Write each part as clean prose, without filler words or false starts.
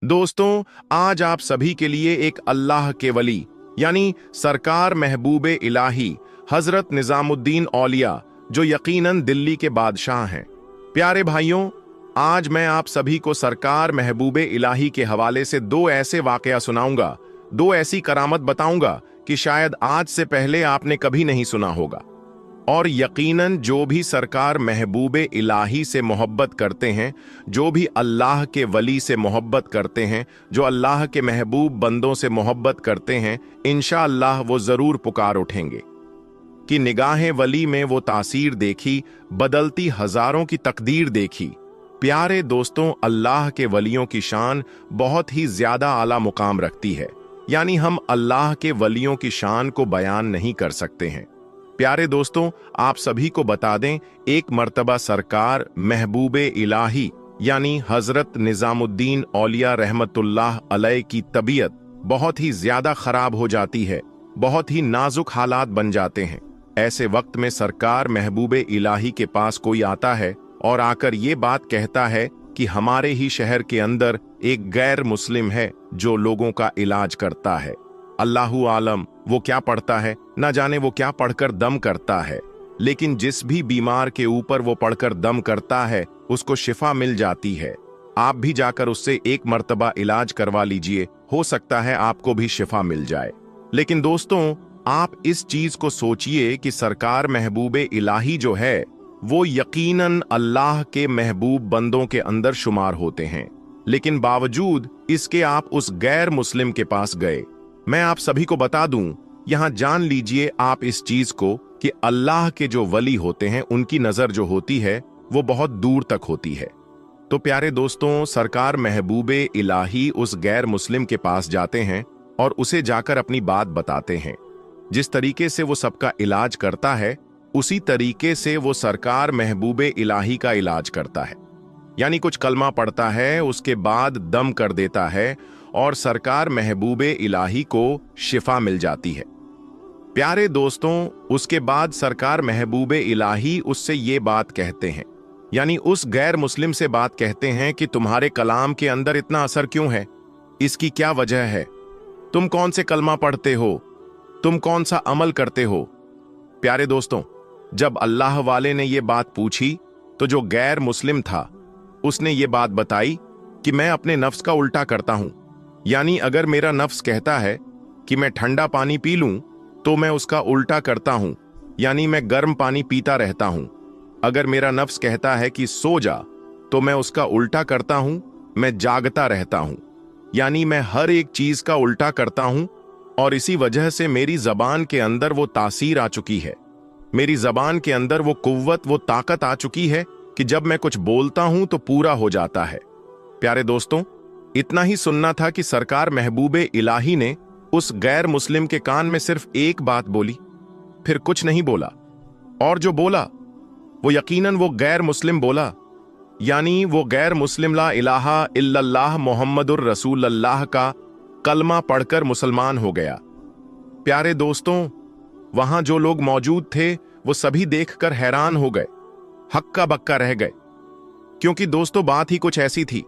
दोस्तों, आज आप सभी के लिए एक अल्लाह के वली यानी सरकार महबूबे इलाही हजरत निजामुद्दीन औलिया, जो यकीनन दिल्ली के बादशाह हैं। प्यारे भाइयों, आज मैं आप सभी को सरकार महबूबे इलाही के हवाले से दो ऐसे वाकया सुनाऊंगा, दो ऐसी करामत बताऊंगा कि शायद आज से पहले आपने कभी नहीं सुना होगा। और यकीनन जो भी सरकार महबूबे इलाही से मोहब्बत करते हैं, जो भी अल्लाह के वली से मोहब्बत करते हैं, जो अल्लाह के महबूब बंदों से मोहब्बत करते हैं, इंशाअल्लाह वो जरूर पुकार उठेंगे कि निगाहे वली में वो तासीर देखी, बदलती हजारों की तकदीर देखी। प्यारे दोस्तों, अल्लाह के वलियों की शान बहुत ही ज्यादा आला मुकाम रखती है, यानी हम अल्लाह के वलियों की शान को बयान नहीं कर सकते हैं। प्यारे दोस्तों, आप सभी को बता दें, एक मर्तबा सरकार महबूबे इलाही यानी हजरत निजामुद्दीन औलिया रहमतुल्लाह अलैह की तबीयत बहुत ही ज्यादा खराब हो जाती है, बहुत ही नाजुक हालात बन जाते हैं। ऐसे वक्त में सरकार महबूबे इलाही के पास कोई आता है और आकर ये बात कहता है कि हमारे ही शहर के अंदर एक गैर मुस्लिम है जो लोगों का इलाज करता है। अल्लाहु आलम वो क्या पढ़ता है, ना जाने वो क्या पढ़कर दम करता है, लेकिन जिस भी बीमार के ऊपर वो पढ़कर दम करता है उसको शिफा मिल जाती है। आप भी जाकर उससे एक मर्तबा इलाज करवा लीजिए, हो सकता है आपको भी शिफा मिल जाए। लेकिन दोस्तों, आप इस चीज को सोचिए कि सरकार महबूबे इलाही जो है वो यकीनन अल्लाह के महबूब बंदों के अंदर शुमार होते हैं, लेकिन बावजूद इसके आप उस गैर मुस्लिम के पास गए। मैं आप सभी को बता दूं, यहां जान लीजिए आप इस चीज को कि अल्लाह के जो वली होते हैं उनकी नजर जो होती है वो बहुत दूर तक होती है। तो प्यारे दोस्तों, सरकार महबूबे इलाही उस गैर मुस्लिम के पास जाते हैं और उसे जाकर अपनी बात बताते हैं। जिस तरीके से वो सबका इलाज करता है, उसी तरीके से वो सरकार महबूबे इलाही का इलाज करता है, यानी कुछ कलमा पढ़ता है, उसके बाद दम कर देता है और सरकार महबूबे इलाही को शिफा मिल जाती है। प्यारे दोस्तों, उसके बाद सरकार महबूबे इलाही उससे ये बात कहते हैं, यानी उस गैर मुस्लिम से बात कहते हैं कि तुम्हारे कलाम के अंदर इतना असर क्यों है, इसकी क्या वजह है, तुम कौन से कलमा पढ़ते हो, तुम कौन सा अमल करते हो। प्यारे दोस्तों, जब अल्लाह वाले ने ये बात पूछी तो जो गैर मुस्लिम था उसने ये बात बताई कि मैं अपने नफ्स का उल्टा करता हूं, यानी अगर मेरा नफ्स कहता है कि मैं ठंडा पानी पी लूं तो मैं उसका उल्टा करता हूं, यानी मैं गर्म पानी पीता रहता हूं। अगर मेरा नफ्स कहता है कि सो जा तो मैं उसका उल्टा करता हूं, मैं जागता रहता हूं, यानी मैं हर एक चीज का उल्टा करता हूं। और इसी वजह से मेरी जबान के अंदर वो तासीर आ चुकी है, मेरी जबान के अंदर वो कुव्वत, वो ताकत आ चुकी है कि जब मैं कुछ बोलता हूं तो पूरा हो जाता है। प्यारे दोस्तों, इतना ही सुनना था कि सरकार महबूबे इलाही ने उस गैर मुस्लिम के कान में सिर्फ एक बात बोली, फिर कुछ नहीं बोला, और जो बोला वो यकीनन वो गैर मुस्लिम बोला, यानी वो गैर मुस्लिम ला इलाहा इल्लल्लाह मुहम्मदुर रसूलुल्लाह का कलमा पढ़कर मुसलमान हो गया। प्यारे दोस्तों, वहां जो लोग मौजूद थे वो सभी देखकर हैरान हो गए, हक्का बक्का रह गए, क्योंकि दोस्तों बात ही कुछ ऐसी थी।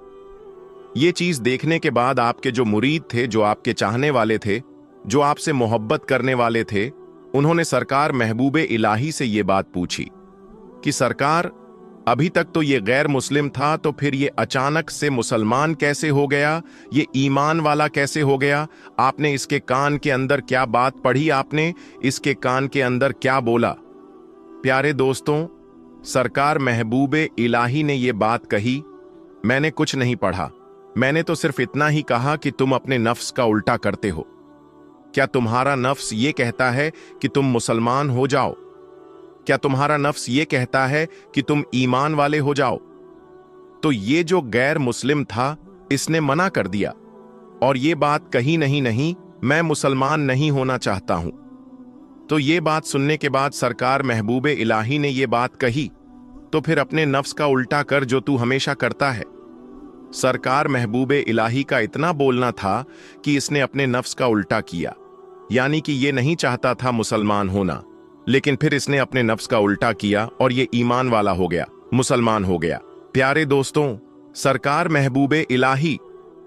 ये चीज देखने के बाद आपके जो मुरीद थे, जो आपके चाहने वाले थे, जो आपसे मोहब्बत करने वाले थे, उन्होंने सरकार महबूबे इलाही से ये बात पूछी कि सरकार, अभी तक तो ये गैर मुस्लिम था, तो फिर ये अचानक से मुसलमान कैसे हो गया, ये ईमान वाला कैसे हो गया, आपने इसके कान के अंदर क्या बात पढ़ी, आपने इसके कान के अंदर क्या बोला। प्यारे दोस्तों, सरकार महबूबे इलाही ने ये बात कही, मैंने कुछ नहीं पढ़ा, मैंने तो सिर्फ इतना ही कहा कि तुम अपने नफ्स का उल्टा करते हो। क्या तुम्हारा नफ्स ये कहता है कि तुम मुसलमान हो जाओ? क्या तुम्हारा नफ्स ये कहता है कि तुम ईमान वाले हो जाओ? तो ये जो गैर मुस्लिम था, इसने मना कर दिया और ये बात कही, नहीं, मैं मुसलमान नहीं होना चाहता हूं। तो ये बात सुनने के बाद सरकार महबूबे इलाही ने ये बात कही, तो फिर अपने नफ्स का उल्टा कर जो तू हमेशा करता है। सरकार महबूबे इलाही का इतना बोलना था कि इसने अपने नफ्स का उल्टा किया, यानी कि ये नहीं चाहता था मुसलमान होना, लेकिन फिर इसने अपने नफ्स का उल्टा किया और ये ईमान वाला हो गया, मुसलमान हो गया। प्यारे दोस्तों, सरकार महबूबे इलाही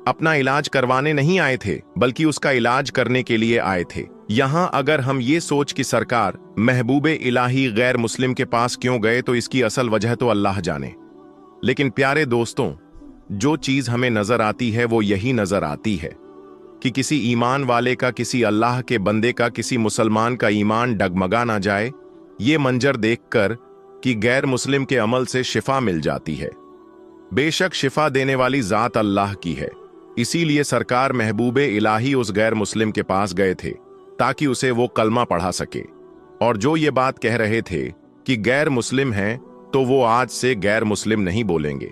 अपना इलाज करवाने नहीं आए थे, बल्कि उसका इलाज करने के लिए आए थे। यहां अगर हम ये सोच कि सरकार महबूबे इलाही गैर मुस्लिम के पास क्यों गए, तो इसकी असल वजह तो अल्लाह जाने। लेकिन प्यारे दोस्तों, जो चीज हमें नजर आती है वो यही नजर आती है कि किसी ईमान वाले का, किसी अल्लाह के बंदे का, किसी मुसलमान का ईमान डगमगा ना जाए, ये मंजर देखकर कि गैर मुस्लिम के अमल से शिफा मिल जाती है। बेशक शिफा देने वाली जात अल्लाह की है, इसीलिए सरकार महबूबे इलाही उस गैर मुस्लिम के पास गए थे ताकि उसे वो कलमा पढ़ा सके। और जो ये बात कह रहे थे कि गैर मुस्लिम हैं, तो वो आज से गैर मुस्लिम नहीं बोलेंगे।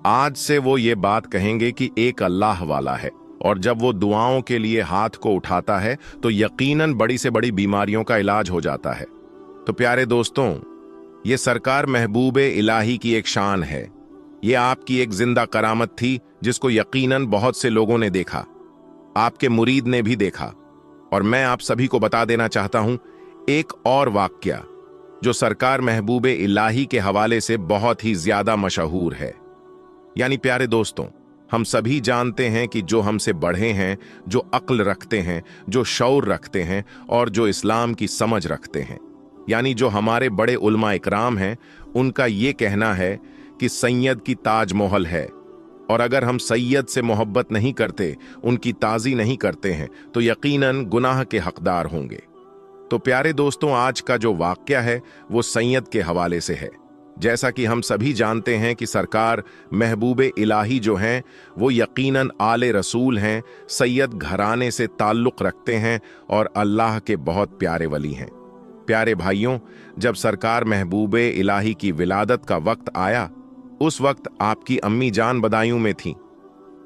आज से वो ये बात कहेंगे कि एक अल्लाह वाला है। और जब वो दुआओं के लिए हाथ को उठाता है तो यकीनन बड़ी से बड़ी बीमारियों का इलाज हो जाता है। तो प्यारे दोस्तों, ये सरकार महबूबे इलाही की एक शान है। ये आपकी एक जिंदा करामत थी जिसको यकीनन बहुत से लोगों ने देखा, आपके मुरीद ने भी देखा। और मैं आप सभी को बता देना चाहता हूं एक और वाकया जो सरकार महबूबे इलाही के हवाले से बहुत ही ज्यादा मशहूर है। यानी प्यारे दोस्तों, हम सभी जानते हैं कि जो हमसे बढ़े हैं, जो अक्ल रखते हैं, जो शऊर रखते हैं और जो इस्लाम की समझ रखते हैं, यानी जो हमारे बड़े उलमा इकराम हैं, उनका ये कहना है कि सैयद की ताजमहल है। और अगर हम सैयद से मोहब्बत नहीं करते, उनकी ताज़ी नहीं करते हैं, तो यकीनन गुनाह के हकदार होंगे। तो प्यारे दोस्तों, आज का जो वाक़या है वो सैयद के हवाले से है। जैसा कि हम सभी जानते हैं कि सरकार महबूबे इलाही जो हैं वो यकीनन आले रसूल हैं, सैयद घराने से ताल्लुक़ रखते हैं और अल्लाह के बहुत प्यारे वली हैं। प्यारे भाइयों, जब सरकार महबूबे इलाही की विलादत का वक्त आया, उस वक्त आपकी अम्मी जान बदायूं में थी।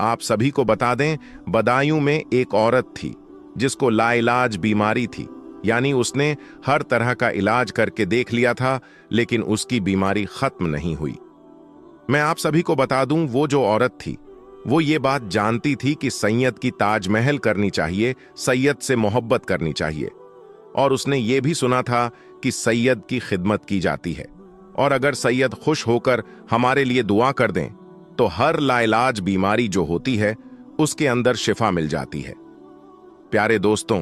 आप सभी को बता दें, बदायूं में एक औरत थी जिसको लाइलाज बीमारी थी, यानी उसने हर तरह का इलाज करके देख लिया था, लेकिन उसकी बीमारी खत्म नहीं हुई। मैं आप सभी को बता दूं, वो जो औरत थी वो ये बात जानती थी कि सैयद की ताजमहल करनी चाहिए, सैयद से मोहब्बत करनी चाहिए। और उसने ये भी सुना था कि सैयद की खिदमत की जाती है, और अगर सैयद खुश होकर हमारे लिए दुआ कर दें तो हर लाइलाज बीमारी जो होती है उसके अंदर शिफा मिल जाती है। प्यारे दोस्तों,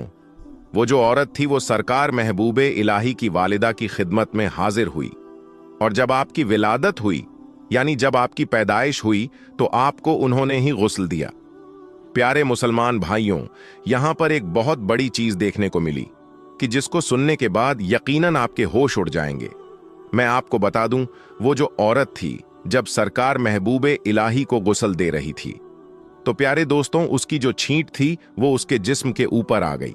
वो जो औरत थी वो सरकार महबूबे इलाही की वालिदा की खिदमत में हाजिर हुई। और जब आपकी विलादत हुई, यानी जब आपकी पैदाइश हुई, तो आपको उन्होंने ही गुस्ल दिया। प्यारे मुसलमान भाइयों, यहां पर एक बहुत बड़ी चीज देखने को मिली कि जिसको सुनने के बाद यकीनन आपके होश उड़ जाएंगे। मैं आपको बता दूं, वो जो औरत थी जब सरकार महबूबे इलाही को गुस्ल दे रही थी, तो प्यारे दोस्तों, उसकी जो छींट थी वो उसके जिस्म के ऊपर आ गई।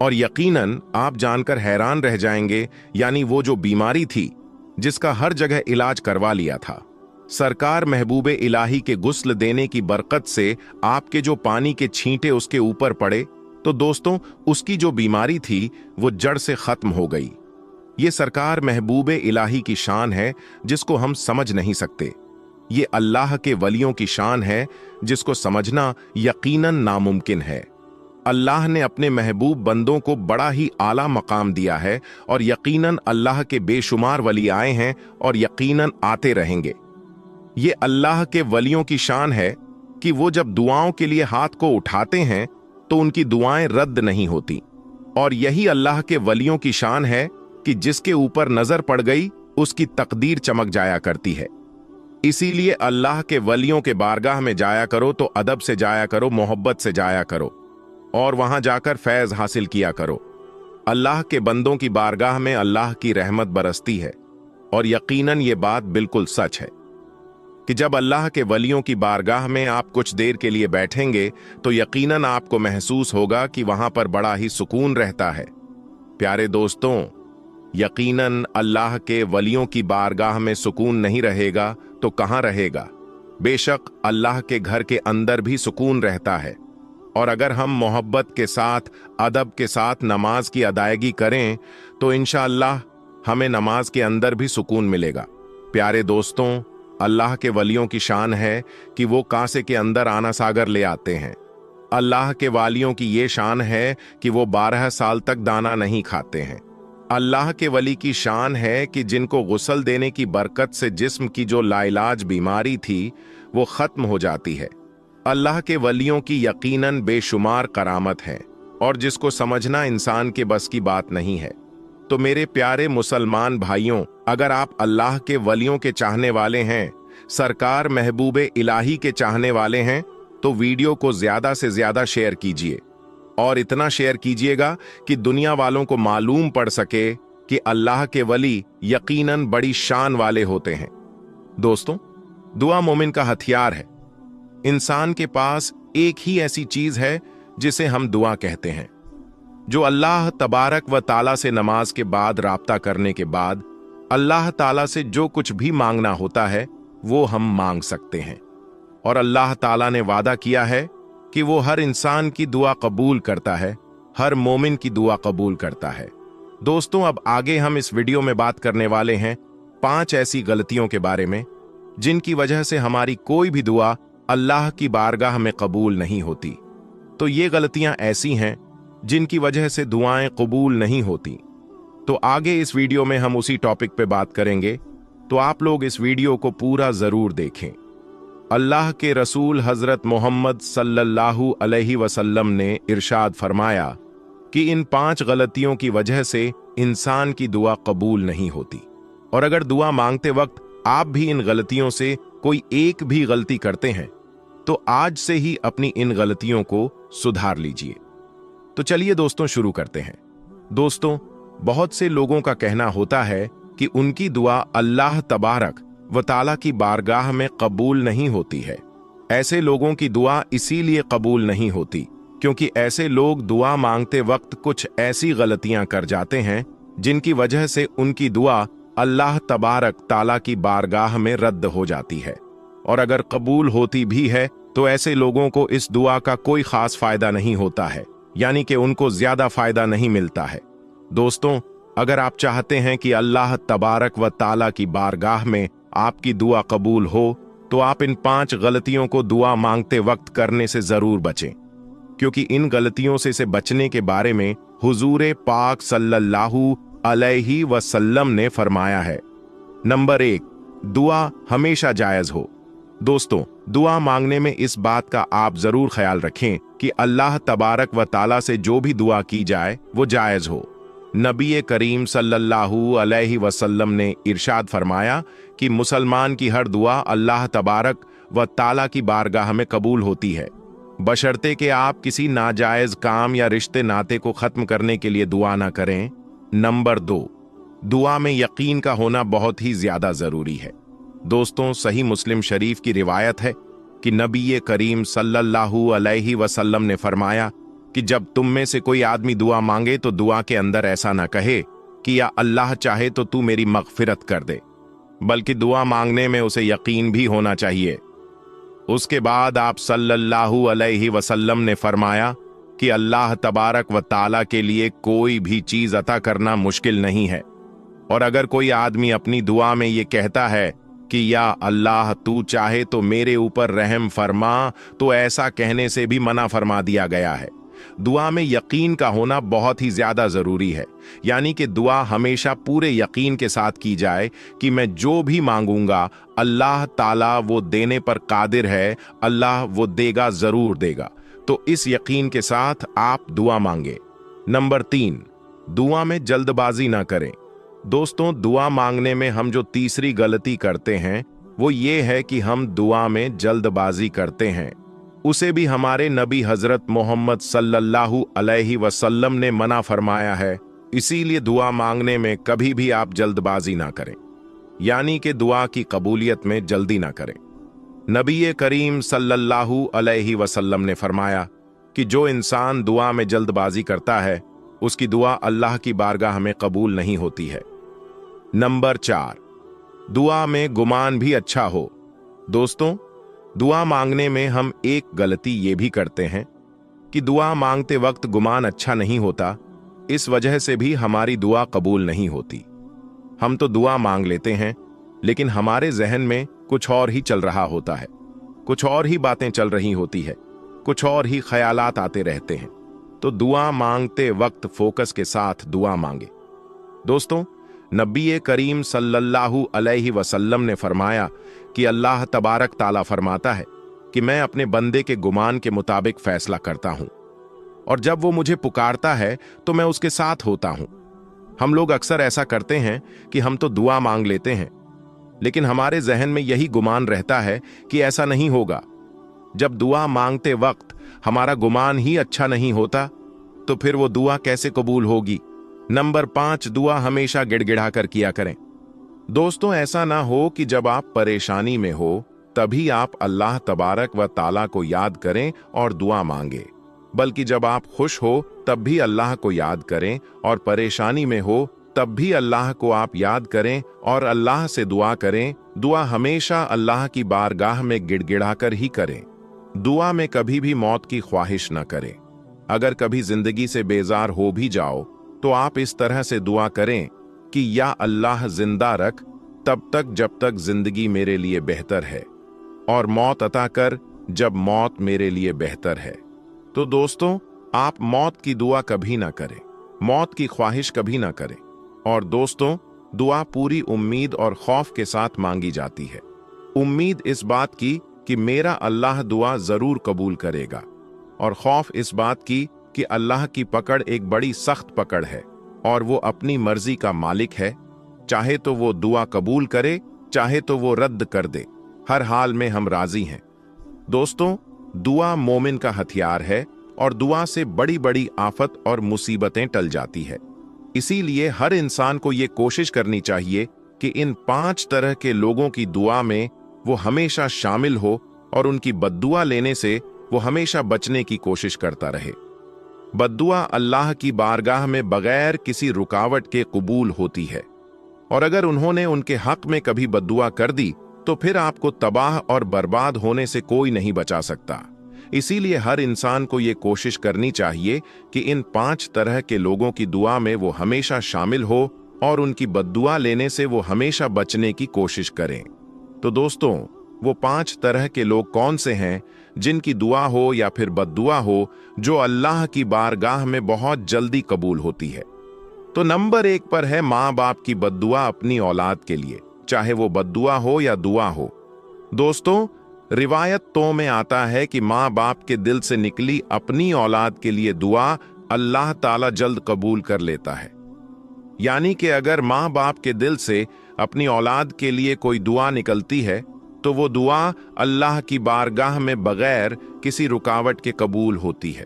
और यकीनन आप जानकर हैरान रह जाएंगे, यानी वो जो बीमारी थी जिसका हर जगह इलाज करवा लिया था, सरकार महबूबे इलाही के गुस्ल देने की बरकत से आपके जो पानी के छींटे उसके ऊपर पड़े, तो दोस्तों उसकी जो बीमारी थी वो जड़ से खत्म हो गई। ये सरकार महबूबे इलाही की शान है जिसको हम समझ नहीं सकते। ये अल्लाह के वलियों की शान है जिसको समझना यकीनन नामुमकिन है। अल्लाह ने अपने महबूब बंदों को बड़ा ही आला मकाम दिया है और यकीनन अल्लाह के बेशुमार वली आए हैं और यकीनन आते रहेंगे। ये अल्लाह के वलियों की शान है कि वो जब दुआओं के लिए हाथ को उठाते हैं तो उनकी दुआएं रद्द नहीं होती। और यही अल्लाह के वलियों की शान है कि जिसके ऊपर नजर पड़ गई उसकी तकदीर चमक जाया करती है। इसीलिए अल्लाह के वलियों के बारगाह में जाया करो तो अदब से जाया करो, मोहब्बत से जाया करो और वहां जाकर फैज हासिल किया करो। अल्लाह के बंदों की बारगाह में अल्लाह की रहमत बरसती है। और यकीनन ये बात बिल्कुल सच है कि जब अल्लाह के वलियों की बारगाह में आप कुछ देर के लिए बैठेंगे तो यकीनन आपको महसूस होगा कि वहां पर बड़ा ही सुकून रहता है। प्यारे दोस्तों, यकीनन अल्लाह के वलियों की बारगाह में सुकून नहीं रहेगा तो कहां रहेगा। बेशक अल्लाह के घर के अंदर भी सुकून रहता है, और अगर हम मोहब्बत के साथ, अदब के साथ नमाज की अदायगी करें तो इंशाअल्लाह हमें नमाज के अंदर भी सुकून मिलेगा। प्यारे दोस्तों, अल्लाह के वलियों की शान है कि वो कांसे के अंदर आना सागर ले आते हैं। अल्लाह के वालियों की ये शान है कि वो 12 साल तक दाना नहीं खाते हैं। अल्लाह के वली की शान है कि जिनको गुस्ल देने की बरकत से जिस्म की जो लाइलाज बीमारी थी वो खत्म हो जाती है। अल्लाह के वलियों की यकीनन बेशुमार करामत है और जिसको समझना इंसान के बस की बात नहीं है। तो मेरे प्यारे मुसलमान भाइयों, अगर आप अल्लाह के वलियों के चाहने वाले हैं, सरकार महबूबे इलाही के चाहने वाले हैं, तो वीडियो को ज्यादा से ज्यादा शेयर कीजिए और इतना शेयर कीजिएगा कि दुनिया वालों को मालूम पड़ सके कि अल्लाह के वली यकीनन बड़ी शान वाले होते हैं। दोस्तों, दुआ मोमिन का हथियार है। इंसान के पास एक ही ऐसी चीज है जिसे हम दुआ कहते हैं, जो अल्लाह तबारक व ताला से नमाज के बाद राब्ता करने के बाद अल्लाह ताला से जो कुछ भी मांगना होता है वो हम मांग सकते हैं। और अल्लाह ताला ने वादा किया है कि वो हर इंसान की दुआ कबूल करता है, हर मोमिन की दुआ कबूल करता है। दोस्तों, अब आगे हम इस वीडियो में बात करने वाले हैं 5 ऐसी गलतियों के बारे में जिनकी वजह से हमारी कोई भी दुआ अल्लाह की बारगाह में कबूल नहीं होती। तो ये गलतियां ऐसी हैं जिनकी वजह से दुआएं कबूल नहीं होती। तो आगे इस वीडियो में हम उसी टॉपिक पे बात करेंगे, तो आप लोग इस वीडियो को पूरा जरूर देखें। अल्लाह के रसूल हजरत मोहम्मद सल्लल्लाहु अलैहि वसल्लम ने इरशाद फरमाया कि इन 5 गलतियों की वजह से इंसान की दुआ कबूल नहीं होती। और अगर दुआ मांगते वक्त आप भी इन गलतियों से कोई एक भी गलती करते हैं तो आज से ही अपनी इन गलतियों को सुधार लीजिए। तो चलिए दोस्तों, शुरू करते हैं। दोस्तों, बहुत से लोगों का कहना होता है कि उनकी दुआ अल्लाह तबारक व ताला की बारगाह में कबूल नहीं होती है। ऐसे लोगों की दुआ इसीलिए कबूल नहीं होती क्योंकि ऐसे लोग दुआ मांगते वक्त कुछ ऐसी गलतियां कर जाते हैं जिनकी वजह से उनकी दुआ अल्लाह तबारक ताला की बारगाह में रद्द हो जाती है। और अगर कबूल होती भी है तो ऐसे लोगों को इस दुआ का कोई खास फायदा नहीं होता है, यानी कि उनको ज्यादा फायदा नहीं मिलता है। दोस्तों, अगर आप चाहते हैं कि अल्लाह तबारक व ताला की बारगाह में आपकी दुआ कबूल हो तो आप इन 5 गलतियों को दुआ मांगते वक्त करने से जरूर बचें, क्योंकि इन गलतियों से बचने के बारे में हुजूर पाक सल्लल्लाहु अलैहि वसल्लम ने फरमाया है। नंबर 1, दुआ हमेशा जायज हो। दोस्तों, दुआ मांगने में इस बात का आप जरूर ख्याल रखें कि अल्लाह तबारक व ताला से जो भी दुआ की जाए वो जायज हो। नबी करीम सल्लल्लाहु अलैहि वसल्लम ने इरशाद फरमाया कि मुसलमान की हर दुआ अल्लाह तबारक व ताला की बारगाह में कबूल होती है, बशर्ते कि आप किसी नाजायज काम या रिश्ते नाते को खत्म करने के लिए दुआ ना करें। नंबर 2, दुआ में यकीन का होना बहुत ही ज्यादा जरूरी है। दोस्तों, सही मुस्लिम शरीफ की रिवायत है कि नबी करीम सल्लल्लाहु अलैहि वसल्लम ने फरमाया कि जब तुम में से कोई आदमी दुआ मांगे तो दुआ के अंदर ऐसा ना कहे कि या अल्लाह चाहे तो तू मेरी मगफिरत कर दे, बल्कि दुआ मांगने में उसे यकीन भी होना चाहिए। उसके बाद आप सल्लल्लाहु अलैहि वसल्लम ने फरमाया कि अल्लाह तबारक व ताला के लिए कोई भी चीज अता करना मुश्किल नहीं है। और अगर कोई आदमी अपनी दुआ में ये कहता है कि या अल्लाह तू चाहे तो मेरे ऊपर रहम फरमा, तो ऐसा कहने से भी मना फरमा दिया गया है। दुआ में यकीन का होना बहुत ही ज्यादा जरूरी है, यानी कि दुआ हमेशा पूरे यकीन के साथ की जाए कि मैं जो भी मांगूंगा अल्लाह ताला वो देने पर कादिर है, अल्लाह वो देगा, जरूर देगा। तो इस यकीन के साथ आप दुआ मांगे। नंबर 3, दुआ में जल्दबाजी ना करें। दोस्तों, दुआ मांगने में हम जो तीसरी गलती करते हैं वो ये है कि हम दुआ में जल्दबाजी करते हैं। उसे भी हमारे नबी हजरत मोहम्मद सल्लल्लाहु अलैहि वसल्लम ने मना फरमाया है। इसीलिए दुआ मांगने में कभी भी आप जल्दबाजी ना करें, यानी कि दुआ की कबूलियत में जल्दी ना करें। नबी करीम सल्लल्लाहु अलैहि वसल्लम ने फरमाया कि जो इंसान दुआ में जल्दबाजी करता है उसकी दुआ अल्लाह की बारगाह में कबूल नहीं होती है। नंबर 4, दुआ में गुमान भी अच्छा हो। दोस्तों, दुआ मांगने में हम एक गलती ये भी करते हैं कि दुआ मांगते वक्त गुमान अच्छा नहीं होता, इस वजह से भी हमारी दुआ कबूल नहीं होती। हम तो दुआ मांग लेते हैं लेकिन हमारे जहन में कुछ और ही चल रहा होता है, कुछ और ही बातें चल रही होती है, कुछ और ही ख्यालात आते रहते हैं। तो दुआ मांगते वक्त फोकस के साथ दुआ मांगे। दोस्तों, नबी करीम सल्लल्लाहु अलैहि वसल्लम ने फरमाया कि अल्लाह तबारक ताला फरमाता है कि मैं अपने बंदे के गुमान के मुताबिक फैसला करता हूं, और जब वो मुझे पुकारता है तो मैं उसके साथ होता हूं। हम लोग अक्सर ऐसा करते हैं कि हम तो दुआ मांग लेते हैं, लेकिन हमारे जहन में यही गुमान रहता है कि ऐसा नहीं होगा। जब दुआ मांगते वक्त हमारा गुमान ही अच्छा नहीं होता, तो फिर वो दुआ कैसे कबूल होगी? नंबर 5, दुआ हमेशा गिड़गिड़ा कर किया करें। दोस्तों, ऐसा ना हो कि जब आप परेशानी में हो तभी आप अल्लाह तबारक व ताला को याद करें और दुआ मांगे, बल्कि जब आप खुश हो तब भी अल्लाह को याद करें, और परेशानी में हो तब भी अल्लाह को आप याद करें और अल्लाह से दुआ करें। दुआ हमेशा अल्लाह की बारगाह में गिड़गिड़ा कर ही करें। दुआ में कभी भी मौत की ख्वाहिश न करें। अगर कभी जिंदगी से बेजार हो भी जाओ तो आप इस तरह से दुआ करें कि या अल्लाह जिंदा रख तब तक जब तक जिंदगी मेरे लिए बेहतर है, और मौत अता कर जब मौत मेरे लिए बेहतर है। तो दोस्तों, आप मौत की दुआ कभी ना करें, मौत की ख्वाहिश कभी ना करें। और दोस्तों, दुआ पूरी उम्मीद और खौफ के साथ मांगी जाती है। उम्मीद इस बात की कि मेरा अल्लाह दुआ जरूर कबूल करेगा, और खौफ इस बात की कि अल्लाह की पकड़ एक बड़ी सख्त पकड़ है और वो अपनी मर्जी का मालिक है। चाहे तो वो दुआ कबूल करे, चाहे तो वो रद्द कर दे, हर हाल में हम राजी हैं। दोस्तों, दुआ मोमिन का हथियार है, और दुआ से बड़ी बड़ी आफत और मुसीबतें टल जाती है। इसीलिए हर इंसान को ये कोशिश करनी चाहिए कि इन 5 तरह के लोगों की दुआ में वो हमेशा शामिल हो, और उनकी बद्दुआ लेने से वो हमेशा बचने की कोशिश करता रहे। बद्दुआ अल्लाह की बारगाह में बगैर किसी रुकावट के कबूल होती है, और अगर उन्होंने उनके हक में कभी बद्दुआ कर दी तो फिर आपको तबाह और बर्बाद होने से कोई नहीं बचा सकता। इसीलिए हर इंसान को ये कोशिश करनी चाहिए कि इन 5 तरह के लोगों की दुआ में वो हमेशा शामिल हो, और उनकी बद्दुआ लेने से वो हमेशा बचने की कोशिश करें। तो दोस्तों, वो 5 तरह के लोग कौन से हैं जिनकी दुआ हो या फिर बद्दुआ हो जो अल्लाह की बारगाह में बहुत जल्दी कबूल होती है? तो नंबर 1 पर है माँ बाप की बद्दुआ अपनी औलाद के लिए, चाहे वो बद्दुआ हो या दुआ हो। दोस्तों, रिवायतों में आता है कि माँ बाप के दिल से निकली अपनी औलाद के लिए दुआ अल्लाह ताला जल्द कबूल कर लेता है। यानी कि अगर माँ बाप के दिल से अपनी औलाद के लिए कोई दुआ निकलती है तो वो दुआ अल्लाह की बारगाह में बगैर किसी रुकावट के कबूल होती है।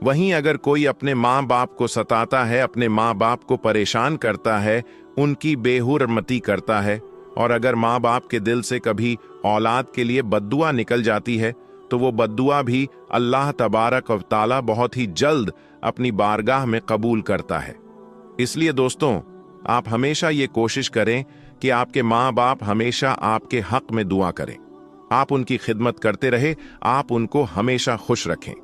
वहीं अगर कोई अपने माँ बाप को सताता है, अपने माँ बाप को परेशान करता है, उनकी बेहुरमती करता है, और अगर माँ बाप के दिल से कभी औलाद के लिए बद्दुआ निकल जाती है तो वो बद्दुआ भी अल्लाह तबारक व ताला बहुत ही जल्द अपनी बारगाह में कबूल करता है। इसलिए दोस्तों, आप हमेशा ये कोशिश करें कि आपके माँ बाप हमेशा आपके हक में दुआ करें। आप उनकी खिदमत करते रहे, आप उनको हमेशा खुश रखें।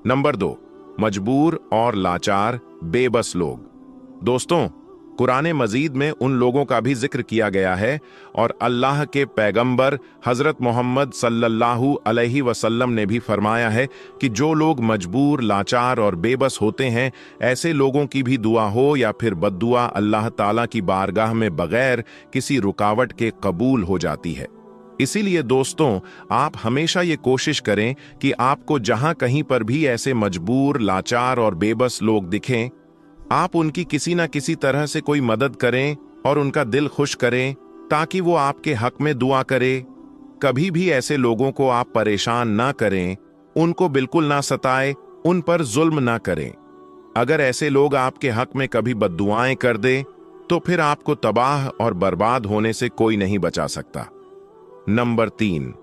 नंबर 2, मजबूर और लाचार बेबस लोग। दोस्तों, कुरान मजीद में उन लोगों का भी जिक्र किया गया है, और अल्लाह के पैगंबर हजरत मोहम्मद सल्लल्लाहु अलैहि वसल्लम ने भी फरमाया है कि जो लोग मजबूर, लाचार और बेबस होते हैं, ऐसे लोगों की भी दुआ हो या फिर बद्दुआ अल्लाह ताला की बारगाह में बगैर किसी रुकावट के कबूल हो जाती है। इसीलिए दोस्तों, आप हमेशा ये कोशिश करें कि आपको जहां कहीं पर भी ऐसे मजबूर, लाचार और बेबस लोग दिखें, आप उनकी किसी न किसी तरह से कोई मदद करें और उनका दिल खुश करें, ताकि वो आपके हक में दुआ करे। कभी भी ऐसे लोगों को आप परेशान ना करें, उनको बिल्कुल ना सताएं, उन पर जुल्म ना करें। अगर ऐसे लोग आपके हक में कभी बद्दुआएं कर दें तो फिर आपको तबाह और बर्बाद होने से कोई नहीं बचा सकता। नंबर 3,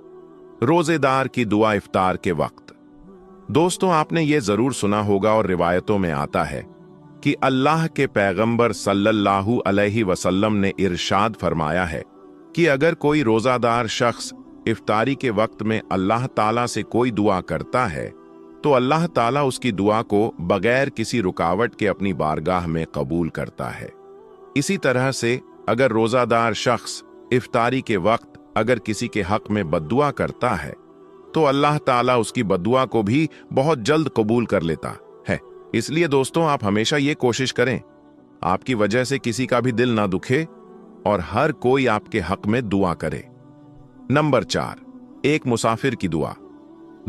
रोजेदार की दुआ इफ्तार के वक्त। दोस्तों, आपने ये जरूर सुना होगा और रिवायतों में आता है कि अल्लाह के पैगंबर सल्लल्लाहु अलैहि वसल्लम ने इरशाद फरमाया है कि अगर कोई रोजादार शख्स इफ्तारी के वक्त में अल्लाह ताला से कोई दुआ करता है तो अल्लाह ताला उसकी दुआ को बगैर किसी रुकावट के अपनी बारगाह में कबूल करता है। इसी तरह से अगर रोजादार शख्स इफ्तारी के वक्त अगर किसी के हक में बद्दुआ करता है तो अल्लाह ताला उसकी बद्दुआ को भी बहुत जल्द कबूल कर लेता है। इसलिए दोस्तों, आप हमेशा ये कोशिश करें, आपकी वजह से किसी का भी दिल ना दुखे और हर कोई आपके हक में दुआ करे। नंबर 4, एक मुसाफिर की दुआ।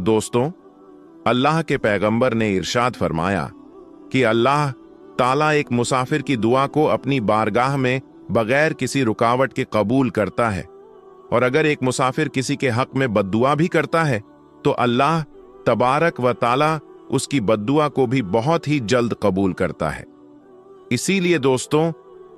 दोस्तों, अल्लाह के पैगंबर ने इरशाद फरमाया कि अल्लाह ताला एक मुसाफिर की दुआ को अपनी बारगाह में बगैर किसी रुकावट के कबूल करता है, और अगर एक मुसाफिर किसी के हक में बद्दुआ भी करता है तो अल्लाह तबारक व ताला उसकी बद्दुआ को भी बहुत ही जल्द कबूल करता है। इसीलिए दोस्तों,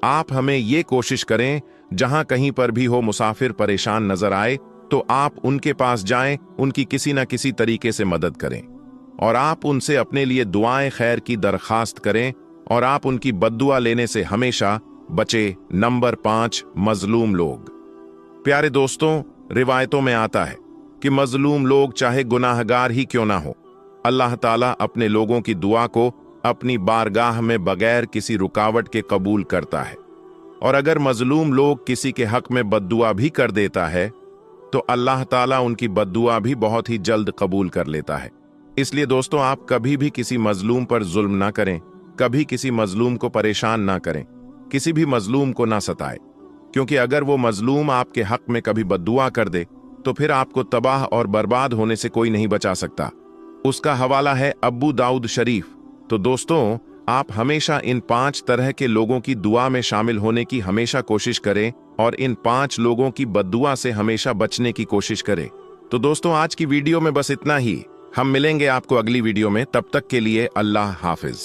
आप हमें ये कोशिश करें, जहां कहीं पर भी हो मुसाफिर परेशान नजर आए तो आप उनके पास जाएं, उनकी किसी ना किसी तरीके से मदद करें और आप उनसे अपने लिए दुआएं खैर की दरखास्त करें और आप उनकी बद्दुआ लेने से हमेशा बचे। नंबर 5, मजलूम लोग। प्यारे दोस्तों, रिवायतों में आता है कि मजलूम लोग चाहे गुनाहगार ही क्यों ना हो, अल्लाह ताला अपने लोगों की दुआ को अपनी बारगाह में बगैर किसी रुकावट के कबूल करता है, और अगर मजलूम लोग किसी के हक में बद्दुआ भी कर देता है तो अल्लाह ताला उनकी बद्दुआ भी बहुत ही जल्द कबूल कर लेता है। इसलिए दोस्तों, आप कभी भी किसी मजलूम पर जुल्म ना करें, कभी किसी मजलूम को परेशान ना करें, किसी भी मजलूम को ना सताएं, क्योंकि अगर वो मजलूम आपके हक में कभी बद्दुआ कर दे तो फिर आपको तबाह और बर्बाद होने से कोई नहीं बचा सकता। उसका हवाला है अबू दाऊद शरीफ। तो दोस्तों, आप हमेशा इन 5 तरह के लोगों की दुआ में शामिल होने की हमेशा कोशिश करें और इन 5 लोगों की बद्दुआ से हमेशा बचने की कोशिश करें। तो दोस्तों, आज की वीडियो में बस इतना ही। हम मिलेंगे आपको अगली वीडियो में, तब तक के लिए अल्लाह हाफिज।